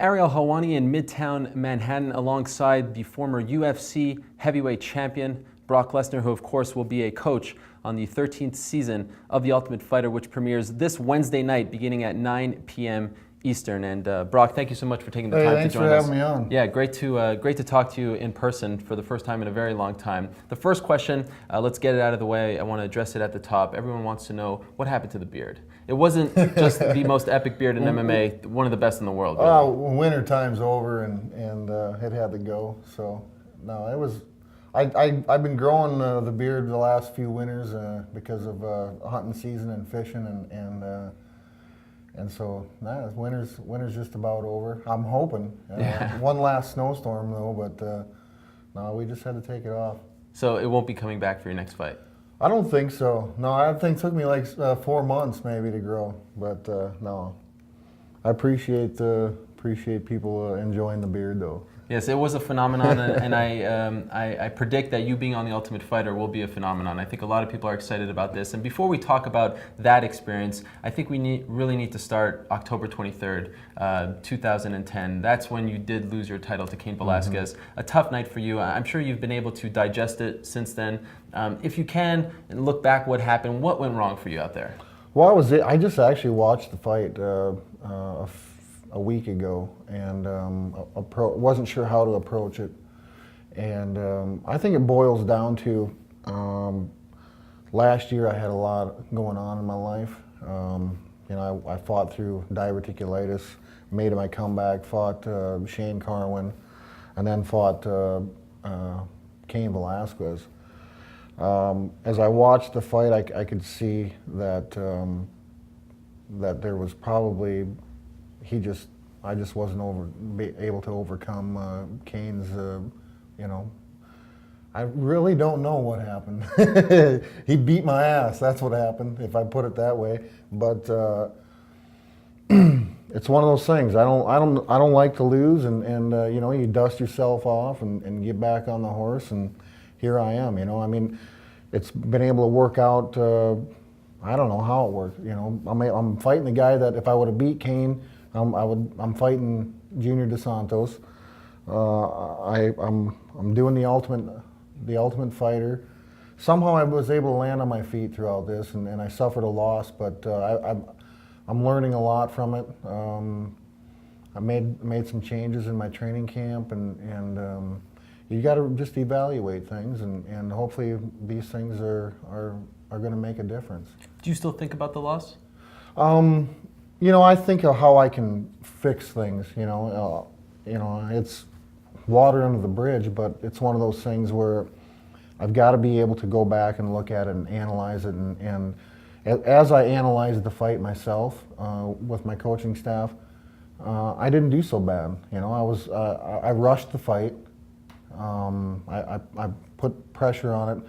Ariel Helwani in Midtown Manhattan alongside the former UFC heavyweight champion Brock Lesnar, who of course will be a coach on the 13th season of The Ultimate Fighter, which premieres this Wednesday night beginning at 9 p.m. Eastern. And Brock, thank you so much for taking the time to join us. Thanks for having me on. Yeah, great to talk to you in person for the first time in a very long time. The first question, let's get it out of the way. I want to address it at the top. Everyone wants to know what happened to the beard. It wasn't just the most epic beard in MMA, one of the best in the world. Really. Winter time's over, and it had to go. So no, it was. I've been growing the beard the last few winters because of hunting season and fishing and so winter's just about over. I'm hoping one last snowstorm though, but no, we just had to take it off. So it won't be coming back for your next fight? I don't think so. No, I think it took me like 4 months maybe to grow, but no. I appreciate people enjoying the beard though. Yes, it was a phenomenon, and I predict that you being on The Ultimate Fighter will be a phenomenon. I think a lot of people are excited about this. And before we talk about that experience, I think we really need to start October 23rd, 2010. That's when you did lose your title to Cain Velasquez. Mm-hmm. A tough night for you. I'm sure you've been able to digest it since then. If you can, and look back what happened, what went wrong for you out there? Well, I just actually watched the fight a week ago, and wasn't sure how to approach it. And I think it boils down to last year I had a lot going on in my life. I fought through diverticulitis, made my comeback, fought Shane Carwin, and then fought Cain Velasquez. As I watched the fight, I could see that that there was probably I just wasn't able to overcome Cain's, I really don't know what happened. He beat my ass, that's what happened, if I put it that way. But it's one of those things. I don't like to lose, and you dust yourself off and get back on the horse, and here I am. I mean, it's been able to work out. I don't know how it worked. I'm fighting the guy that if I would have beat Cain, I'm fighting Junior Dos Santos. I'm doing the Ultimate Fighter. Somehow I was able to land on my feet throughout this, and I suffered a loss, but I'm learning a lot from it. I made some changes in my training camp, and you got to just evaluate things, and hopefully these things are going to make a difference. Do you still think about the loss? I think of how I can fix things. It's water under the bridge, but it's one of those things where I've got to be able to go back and look at it and analyze it. And as I analyzed the fight myself with my coaching staff, I didn't do so bad. I rushed the fight. I put pressure on it.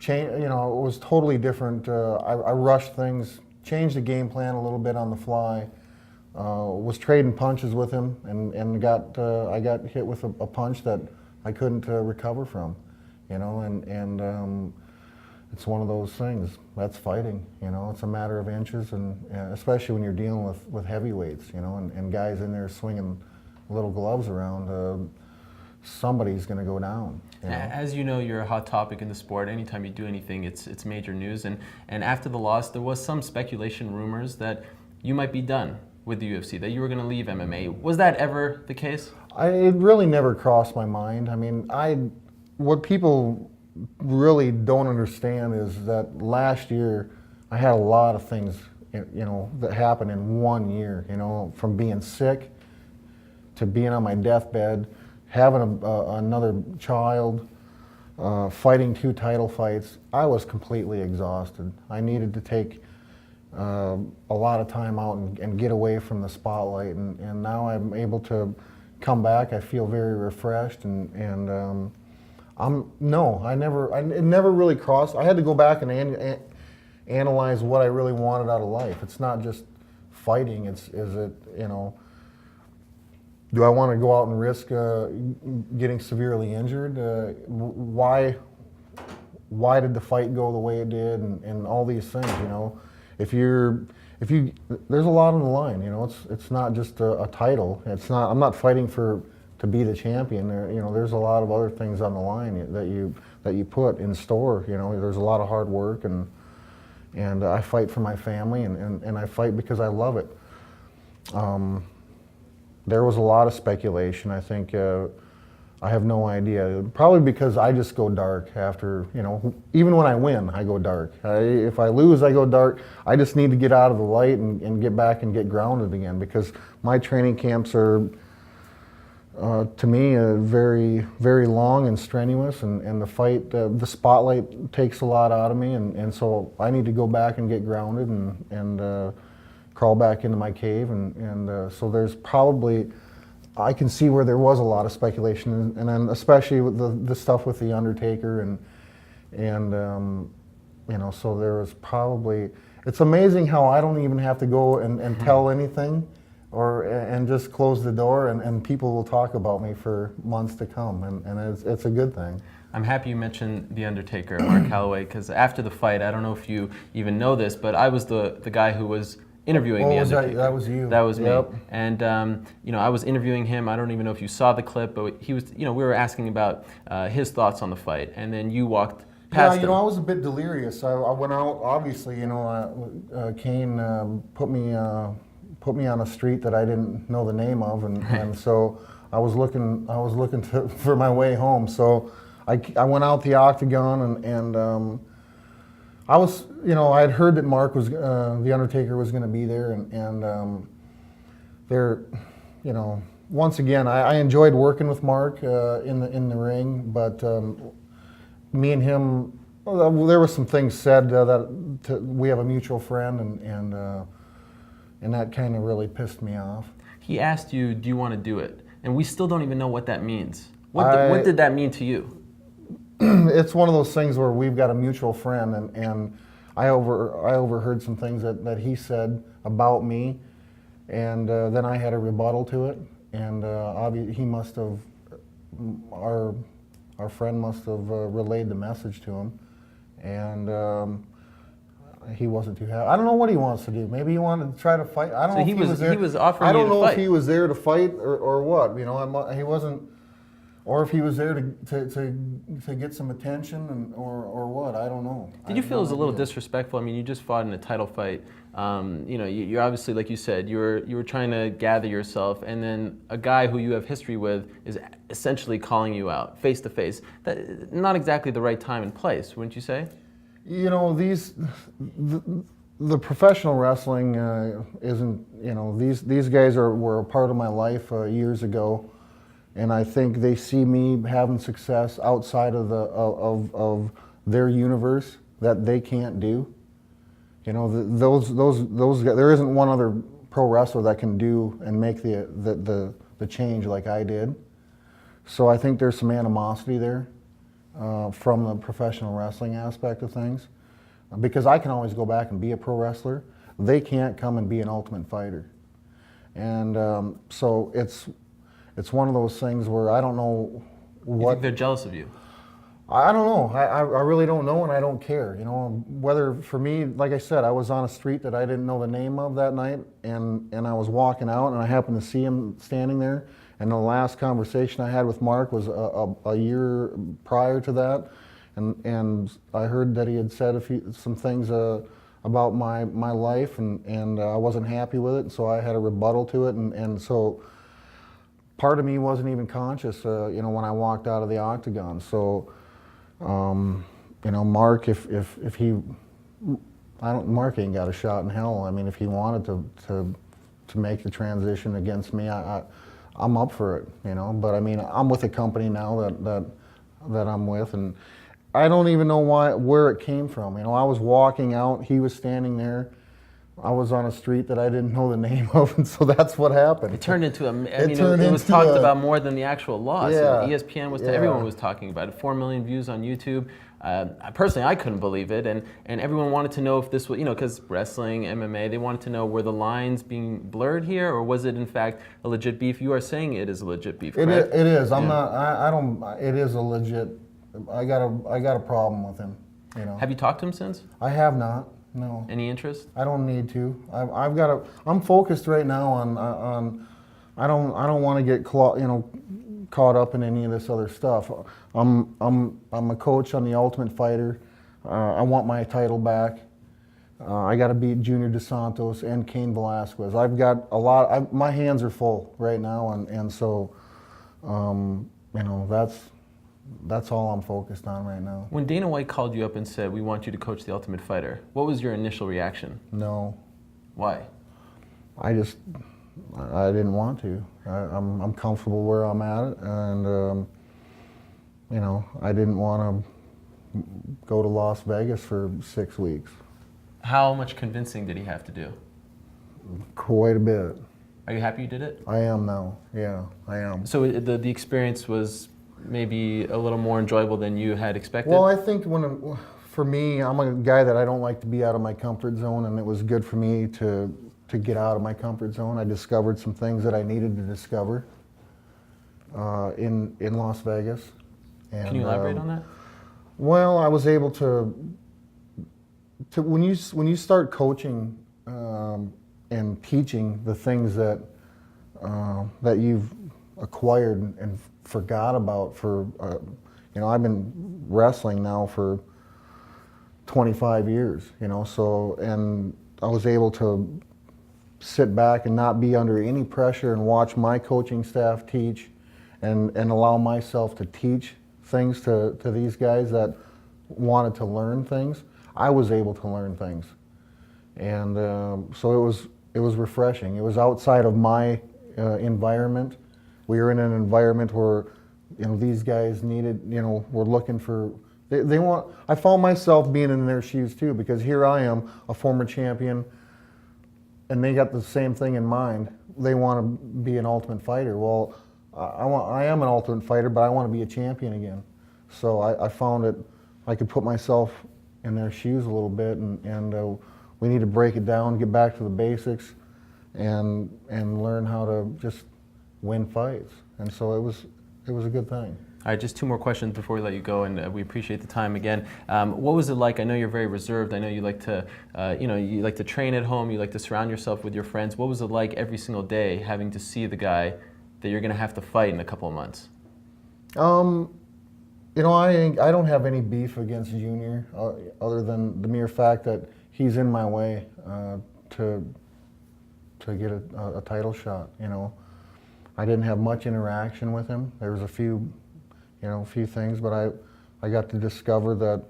It was totally different. I rushed things. Changed the game plan a little bit on the fly. Was trading punches with him, and I got hit with a punch that I couldn't recover from. And it's one of those things. That's fighting. It's a matter of inches, and especially when you're dealing with heavyweights. And guys in there swinging little gloves around. Somebody's going to go down. As you know, you're a hot topic in the sport. Anytime you do anything, it's major news. And after the loss, there was some speculation, rumors that you might be done with the UFC, that you were going to leave MMA. Was that ever the case? It really never crossed my mind. I mean, what people really don't understand is that last year I had a lot of things, that happened in 1 year. From being sick to being on my deathbed, having another child, fighting 2 title fights. I was completely exhausted. I needed to take a lot of time out and get away from the spotlight, and now I'm able to come back. I feel very refreshed, and it never really crossed. I had to go back and analyze what I really wanted out of life. It's not just fighting. Do I want to go out and risk getting severely injured? Why did the fight go the way it did? And all these things, If there's a lot on the line. You know, it's not just a title. I'm not fighting to be the champion. There's a lot of other things on the line that you put in store. You know, there's a lot of hard work, and I fight for my family, and I fight because I love it. There was a lot of speculation. I think I have no idea. Probably because I just go dark after, even when I win, I go dark. If I lose, I go dark. I just need to get out of the light and get back and get grounded again, because my training camps are, to me, very, very long and strenuous, and the fight, the spotlight takes a lot out of me, and so I need to go back and get grounded and crawl back into my cave, and so there's probably, I can see where there was a lot of speculation, and then especially with the stuff with the Undertaker, and so there was probably, it's amazing how I don't even have to go and tell anything, and just close the door, and people will talk about me for months to come, and it's a good thing. I'm happy you mentioned the Undertaker, Mark Calloway, because after the fight, I don't know if you even know this, but I was the guy who was interviewing the Undertaker. That was you. That was me. Yep. And I was interviewing him. I don't even know if you saw the clip, but he was. We were asking about his thoughts on the fight, and then you walked past him. I was a bit delirious. I went out. Obviously, Kane put me on a street that I didn't know the name of, and so I was looking for my way home. So I went out the octagon, and I was, I had heard that Mark was, the Undertaker was going to be there, and there, once again, I enjoyed working with Mark in the ring, but me and him, there were some things said we have a mutual friend, and that kind of really pissed me off. He asked you, "Do you want to do it?" And we still don't even know what that means. What did that mean to you? It's one of those things where we've got a mutual friend, and I overheard some things that he said about me, and then I had a rebuttal to it, and he must have, our friend must have relayed the message to him, and he wasn't too happy. I don't know what he wants to do. Maybe he wanted to try to fight. I don't know if he was there. He was offering I don't you to know fight. if he was there to fight or what. He wasn't. Or if he was there to get some attention or what, I don't know. Did you feel it was a little disrespectful? I mean, you just fought in a title fight. You're obviously, like you said, you were trying to gather yourself, and then a guy who you have history with is essentially calling you out face to face. That not exactly the right time and place, wouldn't you say? The professional wrestling isn't. These guys were a part of my life years ago. And I think they see me having success outside of their universe that they can't do. Those guys, there isn't one other pro wrestler that can do and make the change like I did. So I think there's some animosity there from the professional wrestling aspect of things, because I can always go back and be a pro wrestler. They can't come and be an Ultimate Fighter, and so it's one of those things where I don't know what. You think they're jealous of you? I don't know. I really don't know, and I don't care. Whether for me, like I said, I was on a street that I didn't know the name of that night, and I was walking out, and I happened to see him standing there. And the last conversation I had with Mark was a year prior to that, and I heard that he had said some things about my life, and I wasn't happy with it, and so I had a rebuttal to it, and so. Part of me wasn't even conscious, when I walked out of the octagon. So, Mark, if he, Mark ain't got a shot in hell. I mean, if he wanted to make the transition against me, I'm up for it, But I mean, I'm with a company now that I'm with, and I don't even know where it came from. I was walking out, he was standing there. I was on a street that I didn't know the name of, and so that's what happened. It turned into it was talked about more than the actual loss. Yeah, ESPN everyone was talking about it. 4 million views on YouTube. Personally, I couldn't believe it, and everyone wanted to know if this was, because wrestling, MMA, they wanted to know, were the lines being blurred here, or was it in fact a legit beef? You are saying it is a legit beef, correct? It is. I'm not. I don't. It is a legit. I got a problem with him. Have you talked to him since? I have not. No. Any interest? I don't need to. I've got to. I'm focused right now on. I don't want to get caught up in any of this other stuff. I'm a coach on the Ultimate Fighter. I want my title back. I got to beat Junior Dos Santos and Cain Velasquez. I've got a lot. My hands are full right now, and so that's all I'm focused on right now. When Dana White called you up and said, "We want you to coach the Ultimate Fighter," what was your initial reaction? No. Why? I didn't want to. I'm comfortable where I'm at, and I didn't want to go to Las Vegas for 6 weeks. How much convincing did he have to do? Quite a bit. Are you happy you did it? I am now. Yeah, I am. So the experience was maybe a little more enjoyable than you had expected? Well, I think for me, I'm a guy that I don't like to be out of my comfort zone, and it was good for me to get out of my comfort zone. I discovered some things that I needed to discover in Las Vegas. And, can you elaborate on that? Well, I was able to when you start coaching and teaching the things that you've acquired and forgot about for I've been wrestling now for 25 years, so, and I was able to sit back and not be under any pressure and watch my coaching staff teach and allow myself to teach things to these guys that wanted to learn things. I was able to learn things, and so it was refreshing. It was outside of my environment. We were in an environment where these guys needed, were looking for. They want. I found myself being in their shoes too, because here I am, a former champion, and they got the same thing in mind. They want to be an Ultimate Fighter. Well, I am an Ultimate Fighter, but I want to be a champion again. So I found it. I could put myself in their shoes a little bit, and we need to break it down, get back to the basics, and learn how to just win fights. And so it was a good thing. All right, just two more questions before we let you go, and we appreciate the time again. What was it like? I know you're very reserved. I know you like to, you like to train at home. You like to surround yourself with your friends. What was it like every single day having to see the guy that you're going to have to fight in a couple of months? I don't have any beef against Junior, other than the mere fact that he's in my way to get a title shot. I didn't have much interaction with him. There was a few things, but I got to discover that,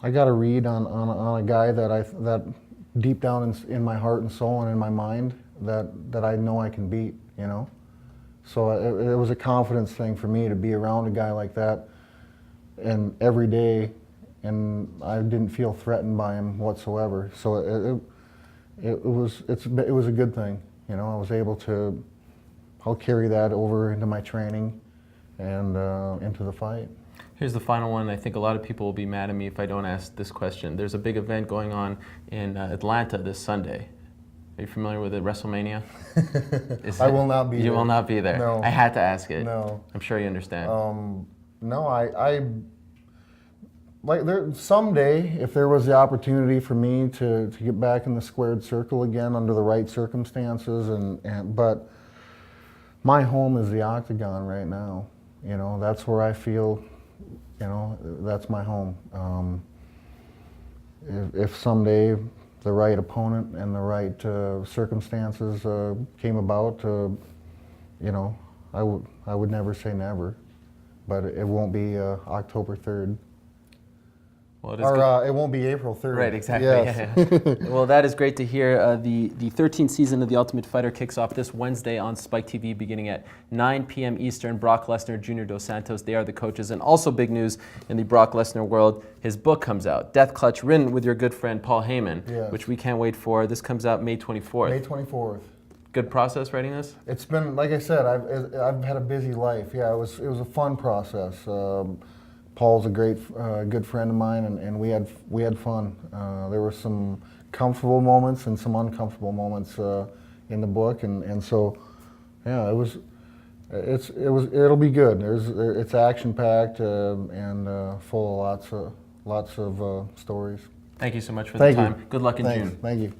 I got a read on a guy that deep down in my heart and soul and in my mind that I know I can beat. So it was a confidence thing for me to be around a guy like that, and every day, and I didn't feel threatened by him whatsoever. So it was a good thing. I was able to. I'll carry that over into my training and into the fight. Here's the final one. I think a lot of people will be mad at me if I don't ask this question. There's a big event going on in Atlanta this Sunday. Are you familiar with it, WrestleMania? I will not be there. You will not be there. No. I had to ask it. No. I'm sure you understand. No, I like there someday, if there was the opportunity for me to get back in the squared circle again under the right circumstances, but my home is the octagon right now. That's where I feel, that's my home. If someday the right opponent and the right circumstances came about, I would never say never, but it won't be October 3rd. Well, it won't be April 3rd. Right, exactly. Yes. Yeah. Well, that is great to hear. The 13th season of The Ultimate Fighter kicks off this Wednesday on Spike TV beginning at 9 p.m. Eastern. Brock Lesnar, Junior Dos Santos, they are the coaches. And also big news in the Brock Lesnar world, his book comes out, Death Clutch, written with your good friend Paul Heyman, yes, which we can't wait for. This comes out May 24th. May 24th. Good process writing this? It's been, like I said, I've had a busy life. Yeah, it was a fun process. Paul's a great, good friend of mine, and we had fun. There were some comfortable moments and some uncomfortable moments in the book, and so, yeah, it'll be good. It's action packed and full of lots of stories. Thank you so much for Thank the you. time. Good luck in Thanks. June. Thank you.